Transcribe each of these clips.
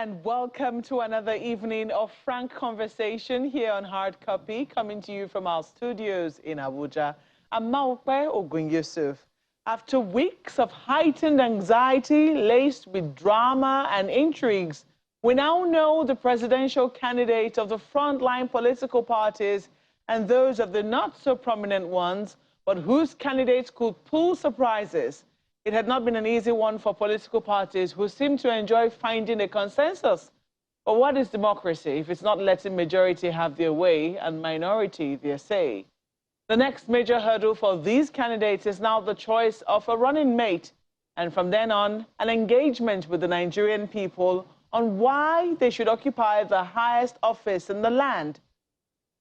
and welcome to another evening of frank conversation here on Hard Copy, coming to you from our studios in Abuja. I'm Maokwe Ogun Yusuf. After weeks of heightened anxiety laced with drama and intrigues, we now know the presidential candidates of the frontline political parties and those of the not-so-prominent ones, but whose candidates could pull surprises. It had not been an easy one for political parties who seem to enjoy finding a consensus. But what is democracy if it's not letting majority have their way and minority their say? The next major hurdle for these candidates is now the choice of a running mate, and from then on, an engagement with the Nigerian people on why they should occupy the highest office in the land.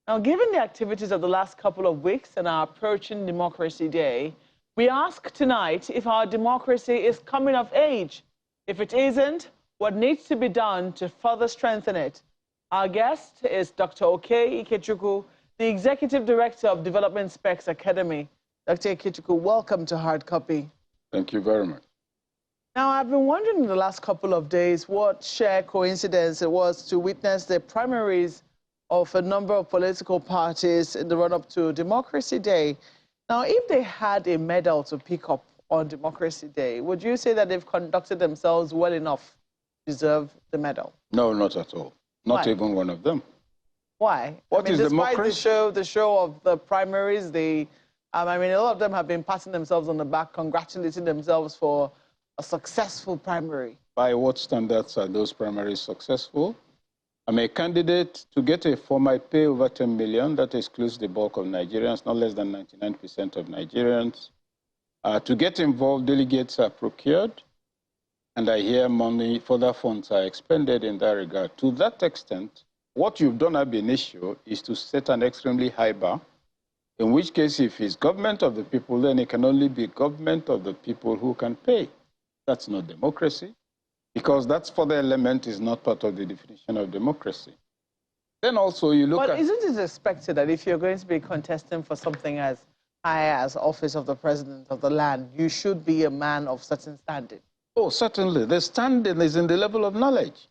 Now, given the activities of the last couple of weeks and our approaching Democracy Day, we ask tonight if our democracy is coming of age. If it isn't, what needs to be done to further strengthen it? Our guest is Dr. Ikechukwu, the Executive Director of Development Specs Academy. Dr. Ikechukwu, welcome to Hard Copy. Thank you very much. Now, I've been wondering in the last couple of days what sheer coincidence it was to witness the primaries of a number of political parties in the run-up to Democracy Day. Now, if they had a medal to pick up on Democracy Day, would you say that they've conducted themselves well enough to deserve the medal? No, not at all. Not even one of them. Why? What is democracy? Despite the show of the primaries, a lot of them have been patting themselves on the back, congratulating themselves for a successful primary. By what standards are those primaries successful? I'm a candidate to get a form. I pay over 10 million. That excludes the bulk of Nigerians, not less than 99% of Nigerians. To get involved, delegates are procured, and I hear money, further funds are expended in that regard. To that extent, what you've done ab initio is to set an extremely high bar, in which case, if it's government of the people, then it can only be government of the people who can pay. That's not democracy, because that further element is not part of the definition of democracy. Then also you look at... But isn't it expected that if you're going to be contesting for something as high as office of the president of the land, you should be a man of certain standing? Oh, certainly. The standing is in the level of knowledge.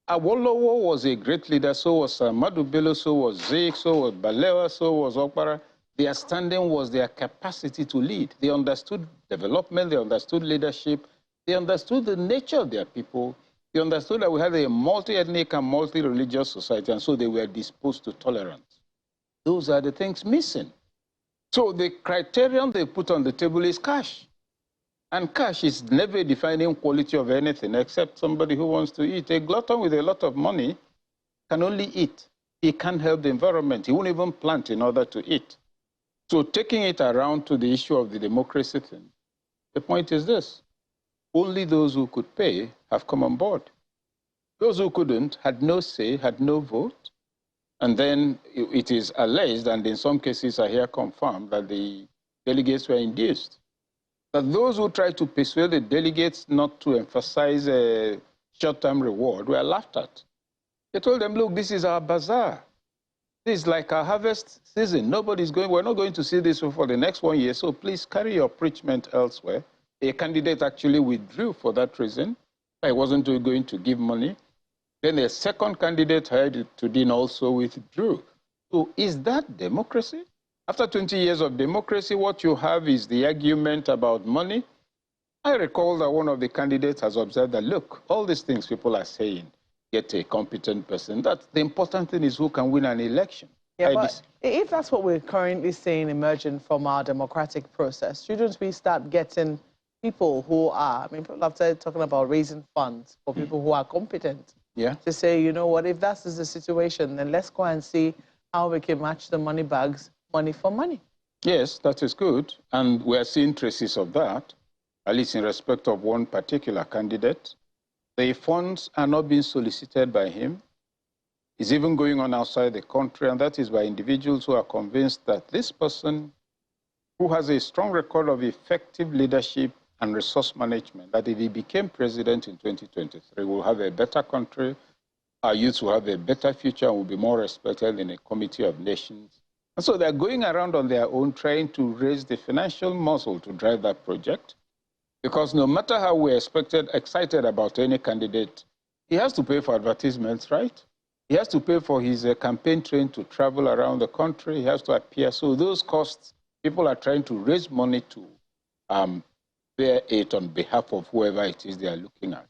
Awolowo was a great leader, so was Ahmadu Bello, so was Zik, so was Balewa, so was Okpara. Their standing was their capacity to lead. They understood development, they understood leadership, they understood the nature of their people. They understood that we had a multi-ethnic and multi-religious society, and so they were disposed to tolerance. Those are the things missing. So the criterion they put on the table is cash. And cash is never a defining quality of anything except somebody who wants to eat. A glutton with a lot of money can only eat. He can't help the environment. He won't even plant in order to eat. So taking it around to the issue of the democracy thing, the point is this. Only those who could pay have come on board. Those who couldn't had no say, had no vote. And then it is alleged, and in some cases I hear confirmed, that the delegates were induced. That those who tried to persuade the delegates not to emphasize a short-term reward were laughed at. They told them, look, this is our bazaar. This is like our harvest season. We're not going to see this for the next 1 year, so please carry your preachment elsewhere. A candidate actually withdrew for that reason. I wasn't going to give money. Then a second candidate, Tudin, also withdrew. So is that democracy? After 20 years of democracy, what you have is the argument about money. I recall that one of the candidates has observed that, look, all these things people are saying, get a competent person. That's the important thing is who can win an election. Yeah, but if that's what we're currently seeing emerging from our democratic process, shouldn't we start getting people who are, people have started talking about raising funds for people who are competent. Yeah. To say, you know what, if that's the situation, then let's go and see how we can match the money bags, money for money. Yes, that is good. And we are seeing traces of that, at least in respect of one particular candidate. The funds are not being solicited by him. It's even going on outside the country, and that is by individuals who are convinced that this person, who has a strong record of effective leadership and resource management, that if he became president in 2023, we'll have a better country, our youth will have a better future, and will be more respected in a committee of nations. And so they're going around on their own trying to raise the financial muscle to drive that project, because no matter how we're excited about any candidate, He has to pay for advertisements, right? He has to pay for his campaign train to travel around the country. He has to appear. So those costs, people are trying to raise money to bear it on behalf of whoever it is they are looking at.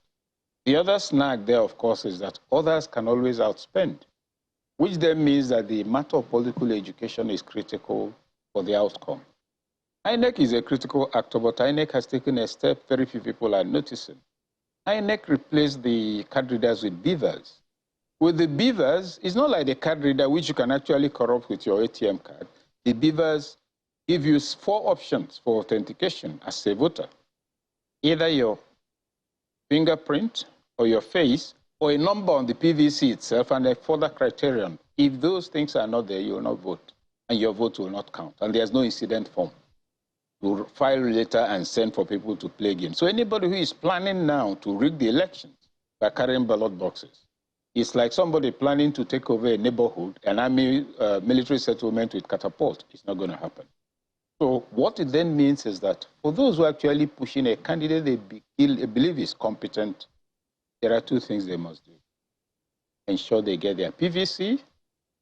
The other snag there, of course, is that others can always outspend, which then means that the matter of political education is critical for the outcome. INEC is a critical actor, but INEC has taken a step very few people are noticing. INEC replaced the card readers with beavers. With the beavers, it's not like the card reader, which you can actually corrupt with your ATM card. The beavers give you 4 options for authentication as a voter. Either your fingerprint or your face or a number on the PVC itself and a further criterion. If those things are not there, you will not vote and your vote will not count. And there's no incident form to file later and send for people to play games. So anybody who is planning now to rig the elections by carrying ballot boxes, it's like somebody planning to take over a neighborhood, an army military settlement with catapult. It's not going to happen. So what it then means is that for those who are actually pushing a candidate they believe is competent, there are 2 things they must do. Ensure they get their PVC,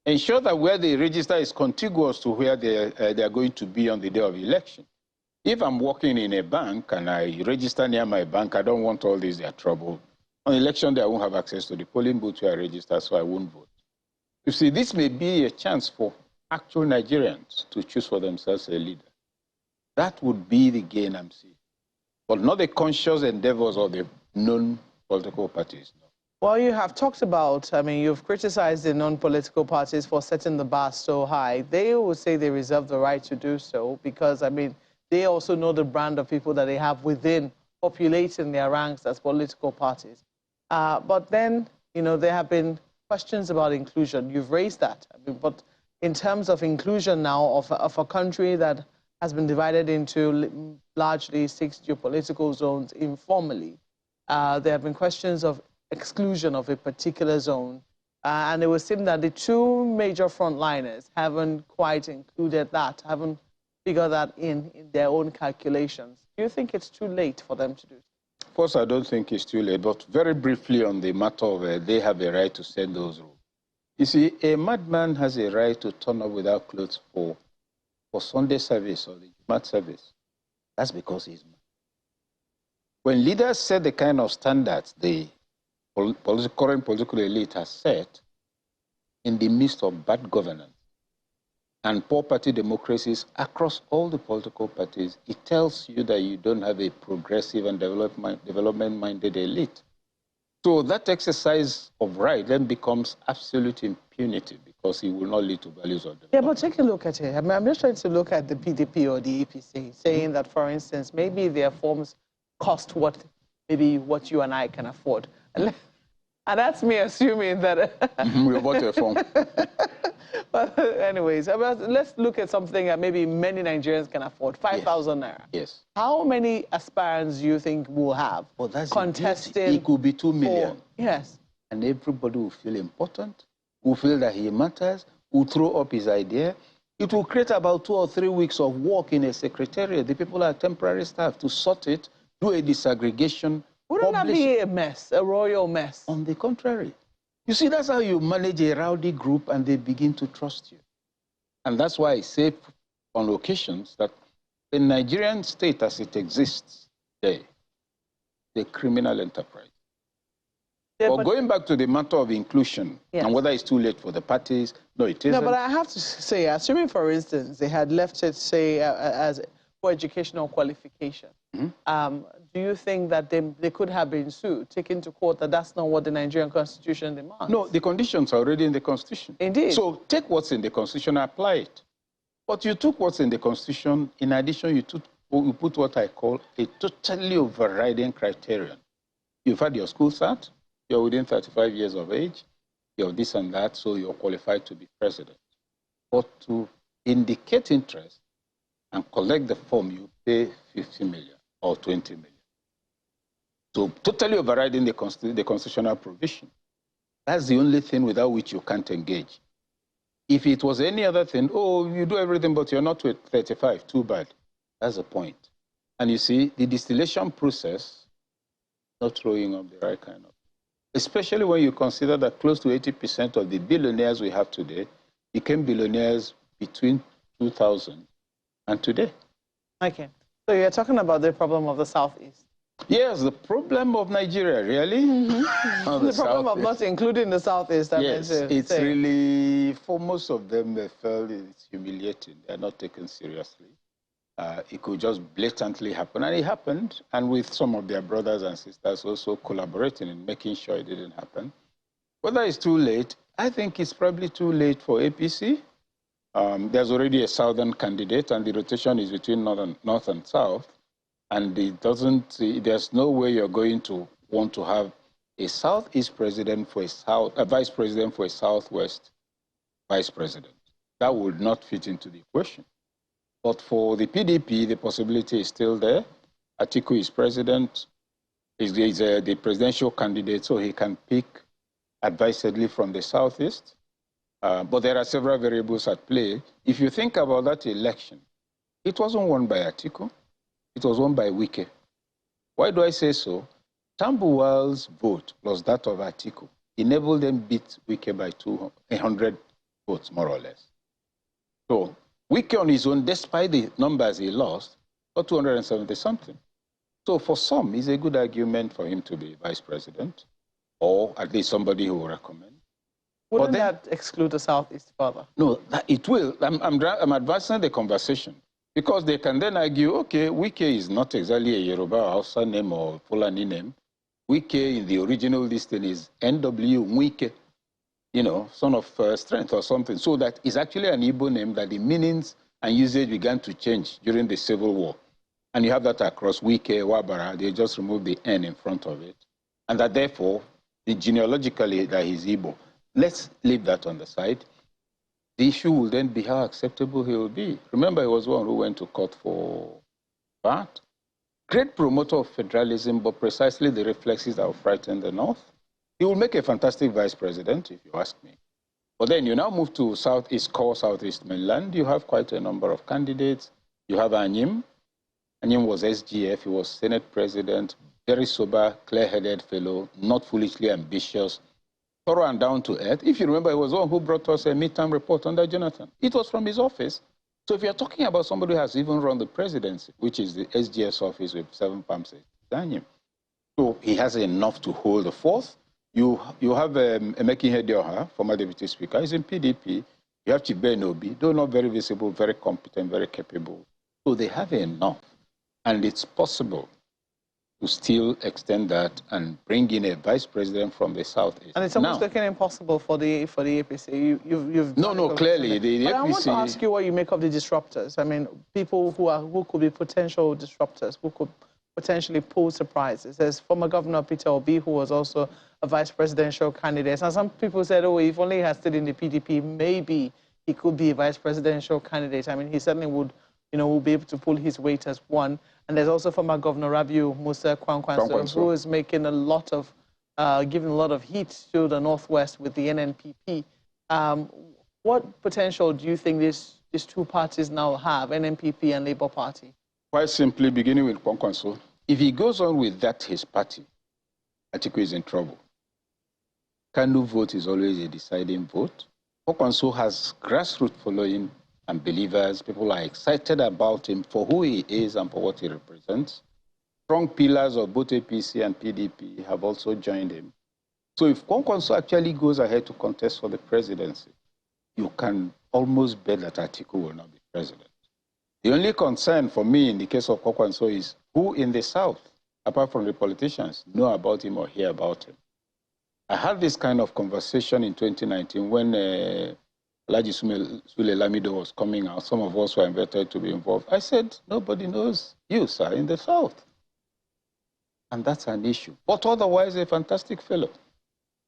ensure that where they register is contiguous to where they are going to be on the day of election. If I'm working in a bank and I register near my bank, I don't want all this, their trouble. On election day, I won't have access to the polling booth where I register, so I won't vote. You see, this may be a chance for actual Nigerians to choose for themselves a leader. That would be the gain I'm seeing, but not the conscious endeavors of the non-political parties. No. Well, you have talked about, I mean, you've criticized the non-political parties for setting the bar so high. They will say they reserve the right to do so because, I mean, they also know the brand of people that they have within populating their ranks as political parties. But then, you know, there have been questions about inclusion. You've raised that. I mean, but in terms of inclusion now of a country that has been divided into largely 6 geopolitical zones informally, there have been questions of exclusion of a particular zone. And it would seem that the 2 major frontliners haven't quite included that, haven't figure that in their own calculations. Do you think it's too late for them to do so? First, I don't think it's too late, but very briefly on the matter of they have a right to set those rules. You see, a madman has a right to turn up without clothes for Sunday service or the Jumat service. That's because he's mad. When leaders set the kind of standards the current political elite has set in the midst of bad governance, and poor party democracies across all the political parties, it tells you that you don't have a progressive and development-minded elite. So that exercise of right then becomes absolute impunity because it will not lead to values of development. Yeah, but take a look at it. I mean, I'm just trying to look at the PDP or the EPC, saying that, for instance, maybe their forms cost what you and I can afford. And that's me assuming that... We bought a form. But anyways, let's look at something that maybe many Nigerians can afford, 5,000 naira. Yes. How many aspirants do you think will have contesting? It could be 2 million. Yes. And everybody will feel important, will feel that he matters, will throw up his idea. It will create about 2 or 3 weeks of work in a secretariat. The people are temporary staff to sort it, do a disaggregation. Wouldn't that be a mess, a royal mess? On the contrary. You see, that's how you manage a rowdy group and they begin to trust you. And that's why I say on occasions that the Nigerian state as it exists today, the criminal enterprise. Yeah, but going back to the matter of inclusion, yes, and whether it's too late for the parties, no, it isn't. No, but I have to say, assuming, for instance, they had left it, say, as for educational qualification, do you think that they could have been sued, taken to court, that that's not what the Nigerian Constitution demands? No, the conditions are already in the Constitution. Indeed. So take what's in the Constitution and apply it. But you took what's in the Constitution, in addition, you put what I call a totally overriding criterion. You've had your school cert, you're within 35 years of age, you're this and that, so you're qualified to be president. But to indicate interest and collect the form, you pay 50 million or 20 million. So totally overriding the constitutional provision. That's the only thing without which you can't engage. If it was any other thing, oh, you do everything, but you're not 35, too bad. That's the point. And you see, the distillation process not throwing up the right kind of. especially when you consider that close to 80% of the billionaires we have today became billionaires between 2000 and today. Okay. So you're talking about the problem of the Southeast. Yes, the problem of Nigeria, really? The problem of not including the Southeast, I yes, meant to it's say. really, for most of them, they felt it's humiliating. They're not taken seriously. It could just blatantly happen, and it happened, and with some of their brothers and sisters also collaborating in making sure it didn't happen. Whether it's too late, I think it's probably too late for APC. There's already a southern candidate, and the rotation is between north and south. And there's no way you're going to want to have a southeast president for a vice president for a southwest vice president. That would not fit into the equation. But for the PDP, the possibility is still there. Atiku is president, is the presidential candidate, so he can pick advisedly from the southeast. But there are several variables at play. If you think about that election, it wasn't won by Atiku. It was won by Wike. Why do I say so? Tambuwal's vote plus that of Atiku enabled them beat Wike by 100 votes, more or less. So Wike on his own, despite the numbers he lost, got 270-something. So for some, it's a good argument for him to be vice president, or at least somebody who will recommend. Wouldn't that exclude the Southeast further? No, it will. I'm advancing the conversation. Because they can then argue, okay, Wike is not exactly a Yoruba or Hausa name or Fulani name. Wike in the original listing is NW Wike, you know, son of strength or something. So that is actually an Igbo name that the meanings and usage began to change during the Civil War. And you have that across Wike, Wabara, they just removed the N in front of it. And that therefore, genealogically, that he's Igbo. Let's leave that on the side. The issue will then be how acceptable he will be. Remember, he was one who went to court for that. Great promoter of federalism, but precisely the reflexes that will frighten the North. He will make a fantastic vice president, if you ask me. But then you now move to Southeast core, Southeast mainland. You have quite a number of candidates. You have Anyim. Anyim was SGF. He was Senate president, very sober, clear-headed fellow, not foolishly ambitious, thorough and down to earth. If you remember, he was the one who brought us a midterm report under Jonathan. It was from his office. So if you're talking about somebody who has even run the presidency, which is the SGS office with 7 pumps, Daniel. So he has enough to hold the fourth. You have Emeki Hedioha, former deputy speaker, he's in PDP. You have Chibe Nobi, though not very visible, very competent, very capable. So they have enough. And it's possible to still extend that and bring in a vice president from the Southeast. And it's almost looking impossible for the APC. No, clearly the but APC. I want to ask you what you make of the disruptors. I mean, people who could be potential disruptors, who could potentially pull surprises. There's former Governor Peter Obi, who was also a vice presidential candidate. And some people said, oh, if only he had stayed in the PDP, maybe he could be a vice presidential candidate. I mean, he certainly would, will be able to pull his weight as one. And there's also former Governor Rabiu Musa Kwankwanso, who is making a lot of, giving a lot of heat to the Northwest with the NNPP. What potential do you think these two parties now have, NNPP and Labour Party? Quite simply, beginning with Kwankwanso, if he goes on with that, his party, Atiku is in trouble. Kanu vote is always a deciding vote. Kwankwanso has grassroots following and believers. People are excited about him for who he is and for what he represents. Strong pillars of both APC and PDP have also joined him. So if Kwankwanso actually goes ahead to contest for the presidency, you can almost bet that Atiku will not be president. The only concern for me in the case of Kwankwanso is who in the South, apart from the politicians, know about him or hear about him. I had this kind of conversation in 2019 when Alhaji Sule Lamido was coming out. Some of us were invited to be involved. I said, nobody knows you, sir, in the South. And that's an issue. But otherwise, a fantastic fellow.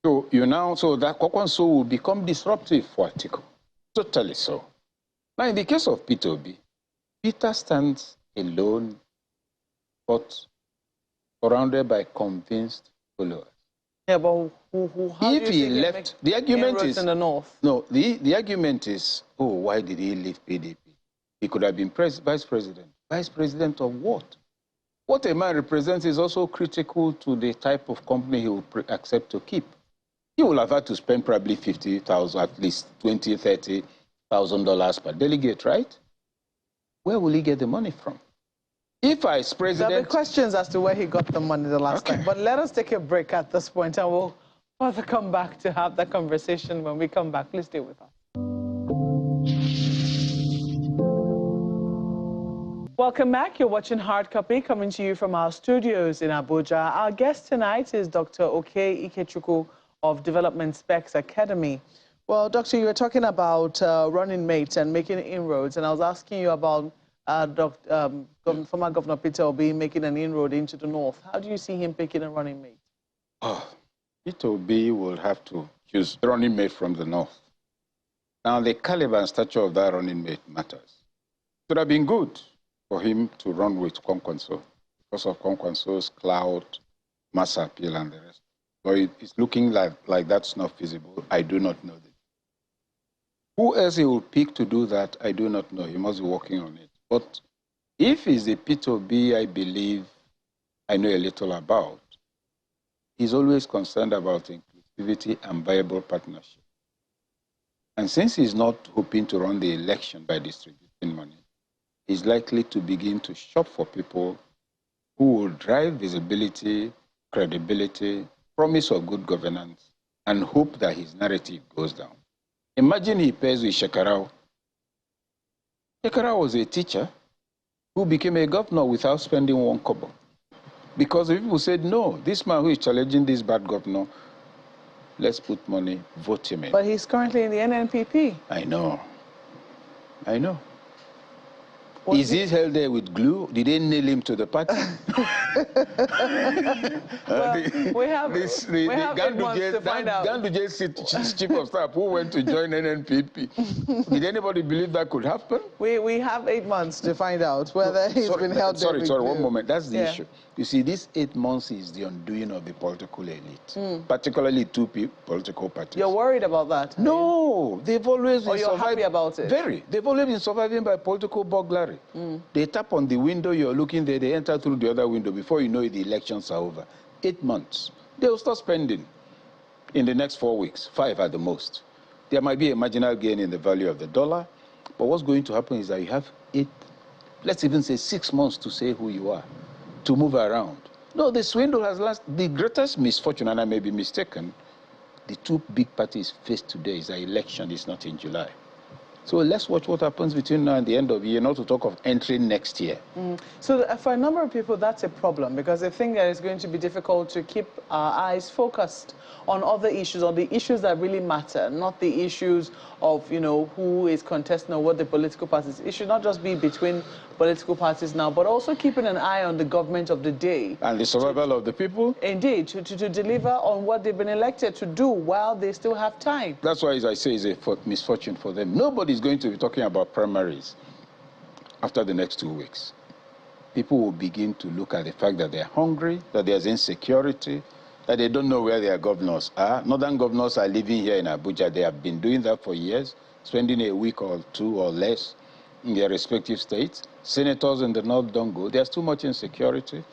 So that Kwankwanso will become disruptive for Atiku. Totally so. Now, in the case of Peter Obi, Peter stands alone, but surrounded by convinced followers. Yeah, but how if he left, the argument is in the North? No, the argument is, oh, why did he leave PDP? He could have been vice president. Vice president of what? What a man represents is also critical to the type of company he will accept to keep. He will have had to spend probably $50,000, at least $20,000, $30,000 per delegate, right? Where will he get the money from? If I, as president... There'll be questions as to where he got the money the last time. But let us take a break at this point, and we'll further come back to have that conversation when we come back. Please stay with us. Welcome back. You're watching Hard Copy, coming to you from our studios in Abuja. Our guest tonight is Dr. Ikechukwu of Development Specs Academy. Well, Doctor, you were talking about running mates and making inroads, and I was asking you about former Governor Peter Obi making an inroad into the north. How do you see him picking a running mate? Oh, Peter Obi will have to choose a running mate from the north. Now, the caliber and stature of that running mate matters. It would have been good for him to run with Kwankwanso because of Kwankwanso's cloud, mass appeal, and the rest. But it's looking like that's not feasible. I do not know that. Who else he will pick to do that, I do not know. He must be working on it. But if it's the Peter Obi I believe I know a little about, he's always concerned about inclusivity and viable partnership. And since he's not hoping to run the election by distributing money, he's likely to begin to shop for people who will drive visibility, credibility, promise of good governance, and hope that his narrative goes down. Imagine he pairs with Shekarau. Shekarau was a teacher who became a governor without spending one kobo. Because the people said, no, this man who is challenging this bad governor, let's put money, vote him in. But he's currently in the NNPP. I know. I know. Is he held there with glue? Did they nail him to the party? We have 8 months to find out. Ganduje's chief of staff who went to join NNPP. Did anybody believe that could happen? We have 8 months to find out whether he's been held there with Sorry, glue. one moment. That's the issue. You see, these 8 months is the undoing of the political elite, particularly two political parties. You're worried about that? No, they've always been you're happy about it? Very. They've always been surviving by political burglary. They tap on the window, you're looking there, they enter through the other window. Before you know it, the elections are over. 8 months. They'll start spending in the next 4 weeks, 5 at the most. There might be a marginal gain in the value of the dollar, but what's going to happen is that you have 8, let's even say 6 months to say who you are, to move around. No, the swindle has lasted. The greatest misfortune, and I may be mistaken, the two big parties face today is the election is not in July. So let's watch what happens between now and the end of the year, not to talk of entering next year. So for a number of people, that's a problem because they think that it's going to be difficult to keep our eyes focused on other issues, on the issues that really matter, not the issues of, you know, who is contesting or what the political parties. It should not just be between political parties now, but also keeping an eye on the government of the day. And the survival of the people? Indeed, to deliver on what they've been elected to do while they still have time. That's why, as I say, it's a misfortune for them. Nobody's going to be talking about primaries after the next 2 weeks. People will begin to look at the fact that they're hungry, that there's insecurity, that they don't know where their governors are. Northern governors are living here in Abuja. They have been doing that for years, spending a week or 2 or less in their respective states. Senators in the north don't go. There's too much insecurity.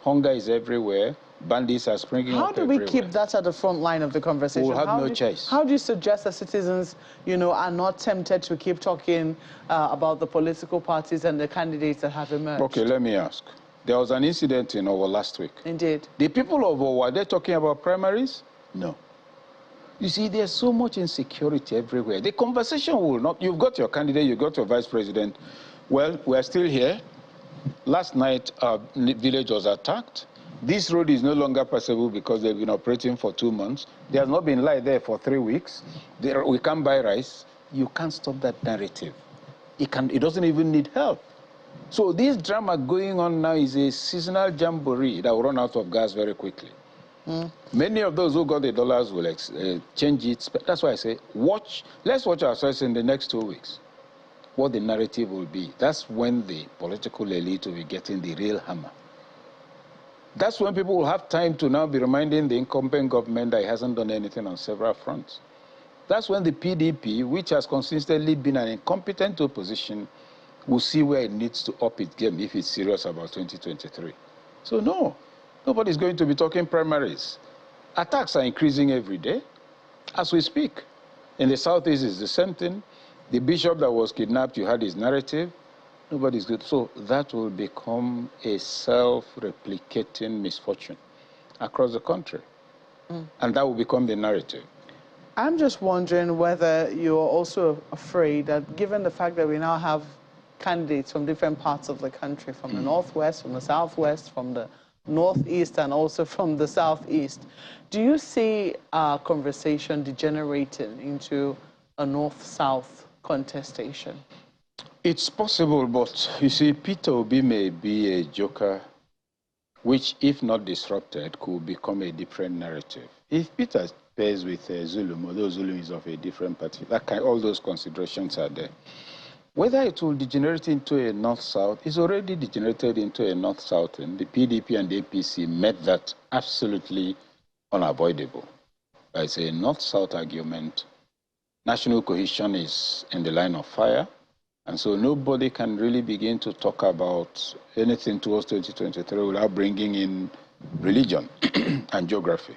Hunger is everywhere. Bandits are springing up everywhere. How do we keep that at the front line of the conversation? We'll have no choice. How do you suggest that citizens, you know, are not tempted to keep talking about the political parties and the candidates that have emerged? Okay, let me ask. There was an incident in Owo last week. Indeed. The people of Owo, are they talking about primaries? No. You see, there's so much insecurity everywhere. The conversation will not... You've got your candidate, you've got your vice president. Well, we're still here. Last night, our village was attacked. This road is no longer passable because they've been operating for 2 months. There has not been light there for 3 weeks. We can't buy rice. You can't stop that narrative. It doesn't even need help. So this drama going on now is a seasonal jamboree that will run out of gas very quickly. Many of those who got the dollars will change it. That's why I say, let's watch ourselves in the next 2 weeks, what the narrative will be. That's when the political elite will be getting the real hammer. That's when people will have time to now be reminding the incumbent government that it hasn't done anything on several fronts. That's when the PDP, which has consistently been an incompetent opposition, will see where it needs to up its game if it's serious about 2023. So no, nobody's going to be talking primaries. Attacks are increasing every day as we speak. In the Southeast, it's the same thing. The bishop that was kidnapped, you had his narrative. Nobody's good. So that will become a self-replicating misfortune across the country. And that will become the narrative. I'm just wondering whether you're also afraid that, given the fact that we now have candidates from different parts of the country, from the Northwest, from the Southwest, from the Northeast, and also from the Southeast, do you see our conversation degenerating into a North-South contestation? It's possible, but you see, Peter Obi may be a joker which, if not disrupted, could become a different narrative. If Peter pairs with Zulum, although Zulum is of a different party, all those considerations are there. Whether it will degenerate into a North-South, it's already degenerated into a North-South, and the PDP and the APC made that absolutely unavoidable. It's a North-South argument. National cohesion is in the line of fire. And so nobody can really begin to talk about anything towards 2023 without bringing in religion and geography.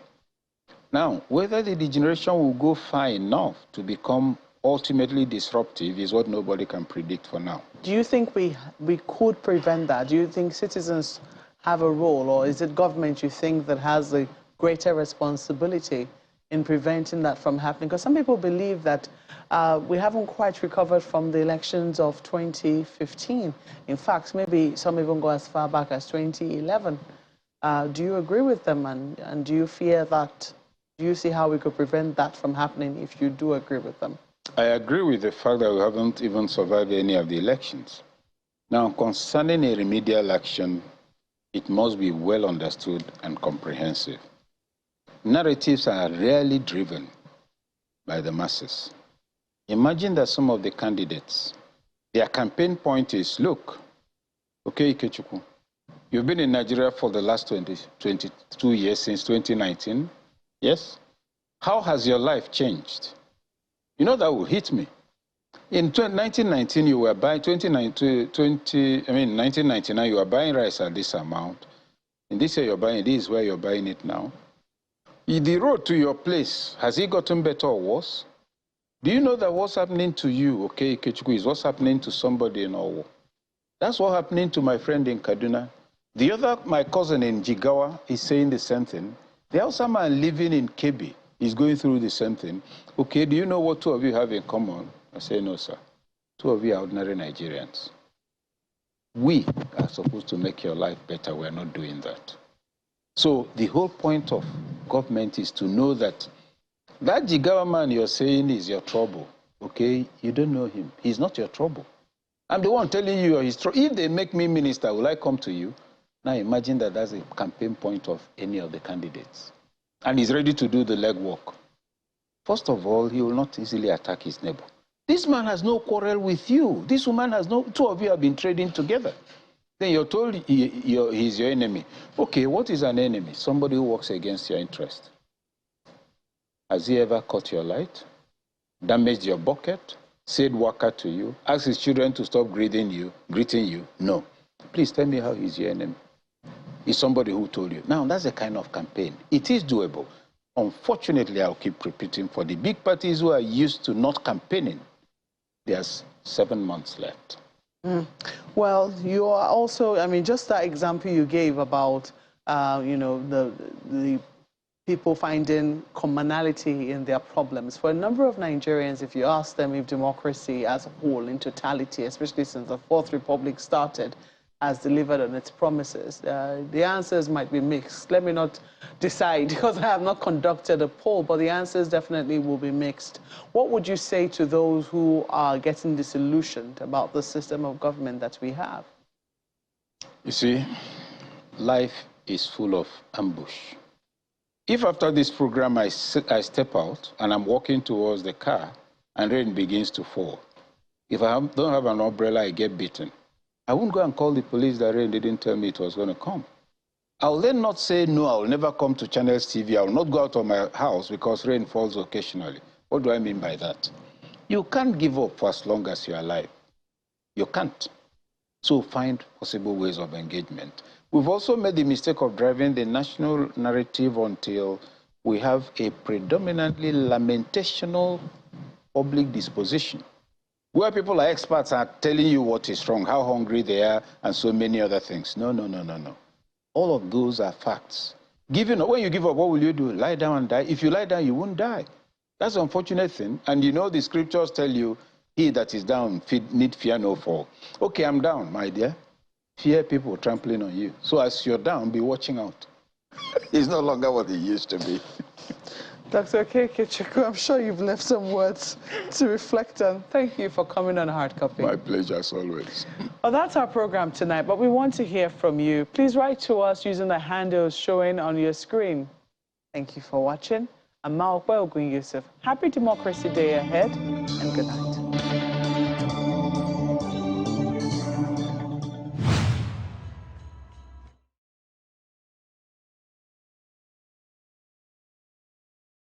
Now, whether the degeneration will go far enough to become ultimately disruptive is what nobody can predict for now. Do you think we could prevent that? Do you think citizens have a role, or is it government, you think, that has a greater responsibility in preventing that from happening? Because some people believe that we haven't quite recovered from the elections of 2015. In fact, maybe some even go as far back as 2011. Do you agree with them, and do you fear that? Do you see how we could prevent that from happening if you do agree with them? I agree with the fact that we haven't even survived any of the elections. Now, concerning a remedial action, it must be well understood and comprehensive. Narratives are rarely driven by the masses. Imagine that some of the candidates, their campaign point is, look, okay, Ikechukwu, you've been in Nigeria for the last 22 years, since 2019, yes? How has your life changed? You know, that will hit me. In 1919, you were buying, 1999, you were buying rice at this amount. In this year, you're buying, this is where you're buying it now. The road to your place, has it gotten better or worse? Do you know that what's happening to you, okay, Ikechukwu, is what's happening to somebody in Owo? That's what's happening to my friend in Kaduna. The other, my cousin in Jigawa, is saying the same thing. The other man living in Kebbi is going through the same thing. Okay, do you know what two of you have in common? I say, no, sir. Two of you are ordinary Nigerians. We are supposed to make your life better. We're not doing that. So the whole point of government is to know that that Jigawa man you're saying is your trouble. Okay, you don't know him. He's not your trouble. I'm the one telling you his trouble. If they make me minister, will I come to you? Now imagine that that's a campaign point of any of the candidates. And he's ready to do the legwork. First of all, he will not easily attack his neighbor. This man has no quarrel with you. This woman has no, two of you have been trading together. Then you're told he's your enemy. Okay, what is an enemy? Somebody who works against your interest. Has he ever cut your light? Damaged your bucket? Said waka to you? Asked his children to stop greeting you? No. Please tell me how he's your enemy. It's somebody who told you. Now, that's the kind of campaign. It is doable. Unfortunately, I'll keep repeating, for the big parties who are used to not campaigning, there's 7 months left. Well, you are also, I mean, just that example you gave about, you know, the people finding commonality in their problems. For a number of Nigerians, if you ask them if democracy as a whole, in totality, especially since the Fourth Republic started, has delivered on its promises, the answers might be mixed. Let me not decide, because I have not conducted a poll, but the answers definitely will be mixed. What would you say to those who are getting disillusioned about the system of government that we have? You see, life is full of ambush. If after this program I step out and I'm walking towards the car and rain begins to fall, if I don't have an umbrella, I get beaten. I won't go and call the police that rain didn't tell me it was going to come. I'll then not say, no, I'll never come to Channels TV. I'll not go out of my house because rain falls occasionally. What do I mean by that? You can't give up for as long as you're alive. You can't. So find possible ways of engagement. We've also made the mistake of driving the national narrative until we have a predominantly lamentational public disposition, where people are experts are telling you what is wrong, how hungry they are, and so many other things. No, no, no, no, no. All of those are facts. Giving up, when you give up, what will you do? Lie down and die? If you lie down, you won't die. That's the unfortunate thing. And you know the scriptures tell you, he that is down need fear no fall. Okay, I'm down, my dear. Fear people trampling on you. So as you're down, be watching out. It's no longer what it used to be. Dr. Ikechukwu, I'm sure you've left some words to reflect on. Thank you for coming on Hard Copy. My pleasure, as always. Well, that's our program tonight, but we want to hear from you. Please write to us using the handles showing on your screen. Thank you for watching. I'm Maokwe Ogun Yusuf. Happy Democracy Day ahead, and good night.